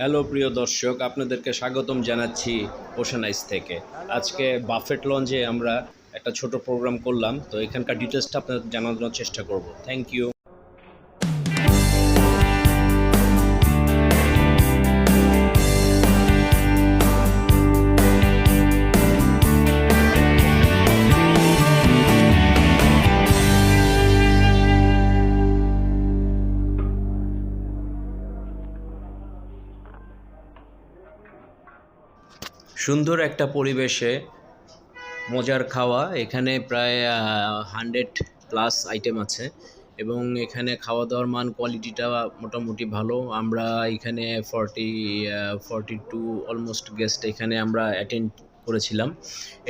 Hello প্রিয় দর্শক, আপনাদেরকে স্বাগতম জানাচ্ছি ওশান আইস থেকে। আজকে বাফেট লঞ্চে আমরা একটা ছোট প্রোগ্রাম করলাম, তো এখানকার ডিটেলসটা আপনাদের জানানোর চেষ্টা করব। Thank you. সুন্দর একটা পরিবেশে মজার খাওয়া। এখানে প্রায় 100+ আইটেম আছে এবং এখানে খাওয়া দাওয়ার মান কোয়ালিটিটা মোটামুটি ভালো। আমরা এখানে 42 অলমোস্ট গেস্ট এখানে আমরা অ্যাটেন্ড করেছিলাম।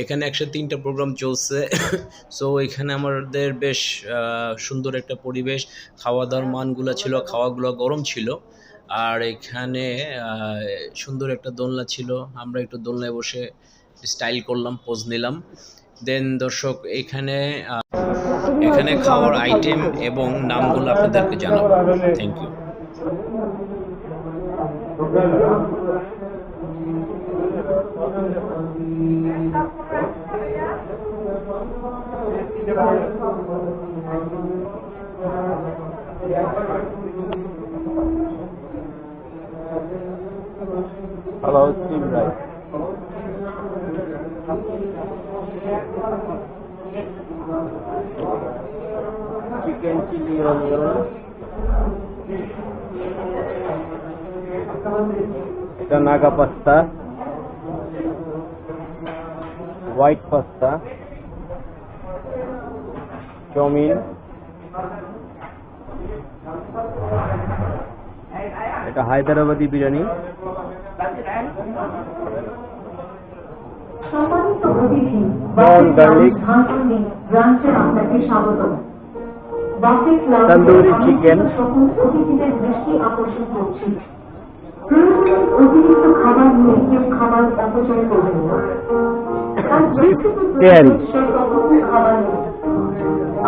এখানে 103টা প্রোগ্রাম চলছে। সো এখানে আমাদের বেশ সুন্দর একটা পরিবেশ। খাওয়া দাওয়ার মানগুলো ছিল, খাওয়াগুলো গরম ছিল। আর এখানে সুন্দর একটা দোলনা ছিল, আমরা একটু দোলনায় বসে স্টাইল করলাম, পোজ নিলাম। দেন দর্শক, এখানে খাওয়ার আইটেম এবং নামগুলো আপনাদেরকে জানাবো। Thank you. Hello, Steve Rice. Chicken chili onion. It's a naga pasta. White pasta. Chow mein. এটা হায়দ্রাবাদি বিরিয়ানি। সম্মানিত অতিথি, বাফেট লঞ্চ হাঁটুনি ব্রাঞ্চে আপনাকে স্বাগতম। Buffet tandoori chicken. সকল অতিথিদের দৃষ্টি আকর্ষণ করছি, প্রয়োজনে অতিরিক্ত খাবার নিয়ে কেউ খাবার অপচয় করবেন না। তার ব্যক্তিগত প্রয়োজন সে সকল খাবার নেই।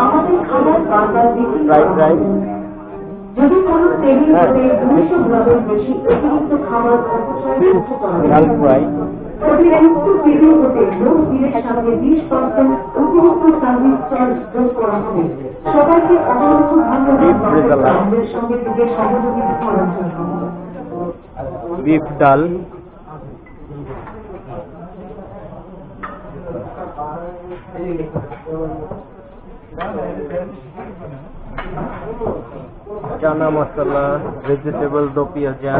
আমাদের খাবার বারবার বিক্রি করা হয়। যদি কোনো টেবিল হতে 200 গ্রামের বেশি অতিরিক্ত খাবার অপচয় অতিরিক্ত টেবিল হতে লোক বিলের সাথে 20% অতিরিক্ত সার্ভিস চার্জ যোগ করা হবে। সবাইকে অসংখ্য ধন্যবাদ আমাদের সঙ্গে থেকে সহযোগিতা করার জন্য। বিফ ডাল, চানা মশলা, ভেজিটেবল দো পিয়াজা,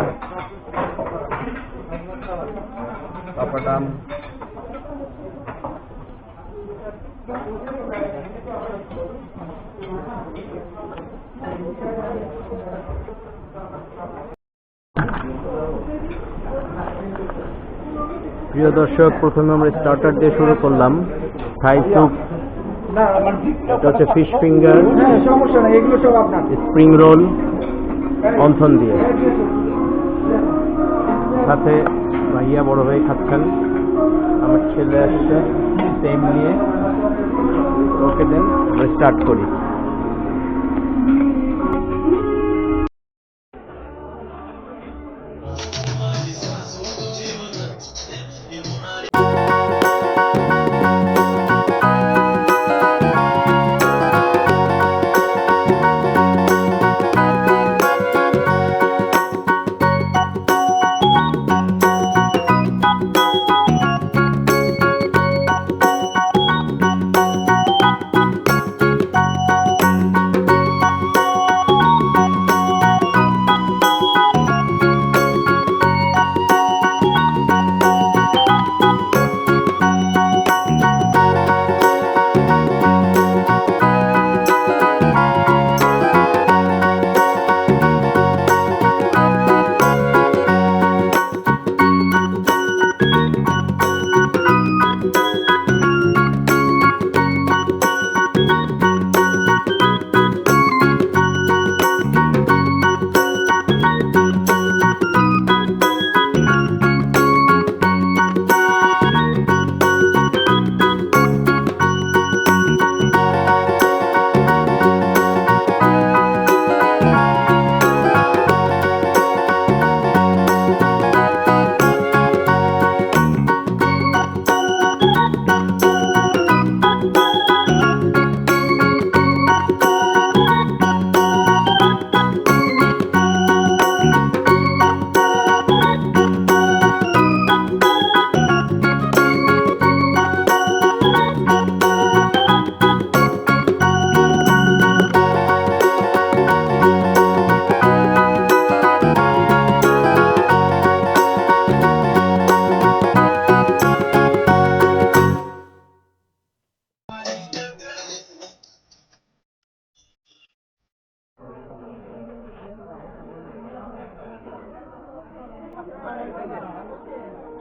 পাপাডাম, প্রিয় দর্শক, প্রথমে আমরা স্টার্টার দিয়ে শুরু করলাম। থাই স্যুপ, এটা হচ্ছে fish finger, spring roll wonton দিয়ে, সাথে ভাইয়া বড় ভাই খাচ্ছেন, আমার ছেলে আসছে সেম নিয়ে। ওকে, দেন আমরা স্টার্ট করি।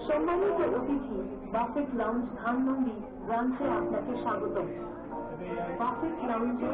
সম্মানিত অতিথি, বাফেট লাউঞ্জ ধানমন্ডি ব্রাঞ্চে আপনাকে স্বাগতম। বাফেট লাউঞ্জে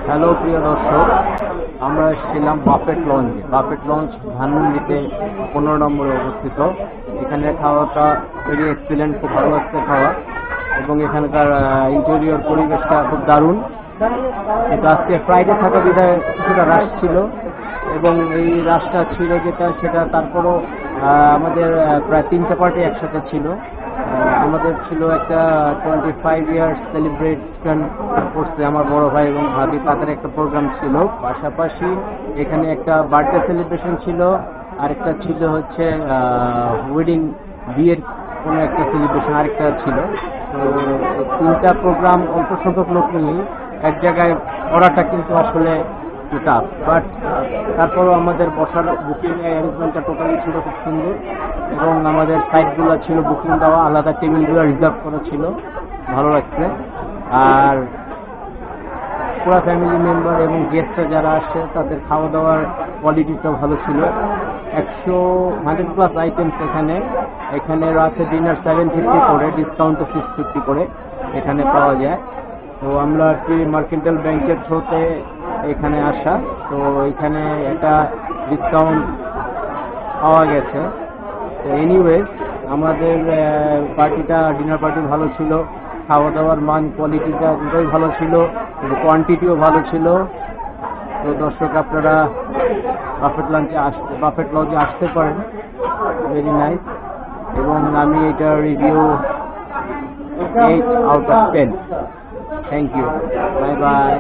হ্যালো প্রিয় দর্শক, আমরা এসেছিলাম বাফেট লঞ্চে। বাফেট লঞ্চ ধানমন্ডিতে 15 নম্বরে অবস্থিত। এখানে খাওয়াটা ভেরি এক্সিলেন্ট, খুব ভালো লাগছে খাওয়া, এবং এখানকার ইন্টেরিয়র পরিবেশটা খুব দারুণ। এটা আজকে ফ্রাইডে থাকা বিধায় কিছুটা রাশ ছিল, এবং এই রাশটা ছিল সেটা তারপরও আমাদের প্রায় 3টে পার্টি একসাথে ছিল। আমাদের ছিল একটা 25 ইয়ার্স সেলিব্রেশন করছে আমার বড় ভাই এবং ভাবি, তাদের একটা প্রোগ্রাম ছিল। পাশাপাশি এখানে একটা বার্থডে সেলিব্রেশন ছিল, আরেকটা ছিল হচ্ছে ওয়েডিং, বিয়ের কোনো একটা সেলিব্রেশন আরেকটা ছিল। তো 3টা প্রোগ্রাম অল্প সংখ্যক লোক নিয়েই এক জায়গায় করাটা কিন্তু আসলে টাফ, বাট তারপরও আমাদের বসার বুকিং অ্যারেঞ্জমেন্টটা টোটালি ছিল খুব সুন্দর, এবং আমাদের সাইটগুলো ছিল বুকিং দেওয়া, আলাদা টেবিলগুলো রিজার্ভ করা ছিল, ভালো লাগছে। আর পুরো ফ্যামিলি মেম্বার এবং গেস্টরা যারা আসছে তাদের খাওয়া দাওয়ার কোয়ালিটিটাও ভালো ছিল। 100+ আইটেমস এখানে আছে ডিনার 750 করে, ডিসকাউন্টও 650 করে এখানে পাওয়া যায়। তো আমরা আর কি মার্কেন্টাইল ব্যাংকের থ্রুতে এখানে আসা, তো এখানে একটা ডিসকাউন্ট পাওয়া গেছে। তো এনিওয়েজ, আমাদের ডিনার পার্টি ভালো ছিল, খাওয়া দাওয়ার মান কোয়ালিটিটা দুটোই ভালো ছিল, কোয়ান্টিটিও ভালো ছিল। তো দর্শক, আপনারা বাফেট লঞ্চে আসতে পারেন, ভেরি নাইস। এবং আমি এটা review 8/10। Thank you, bye by.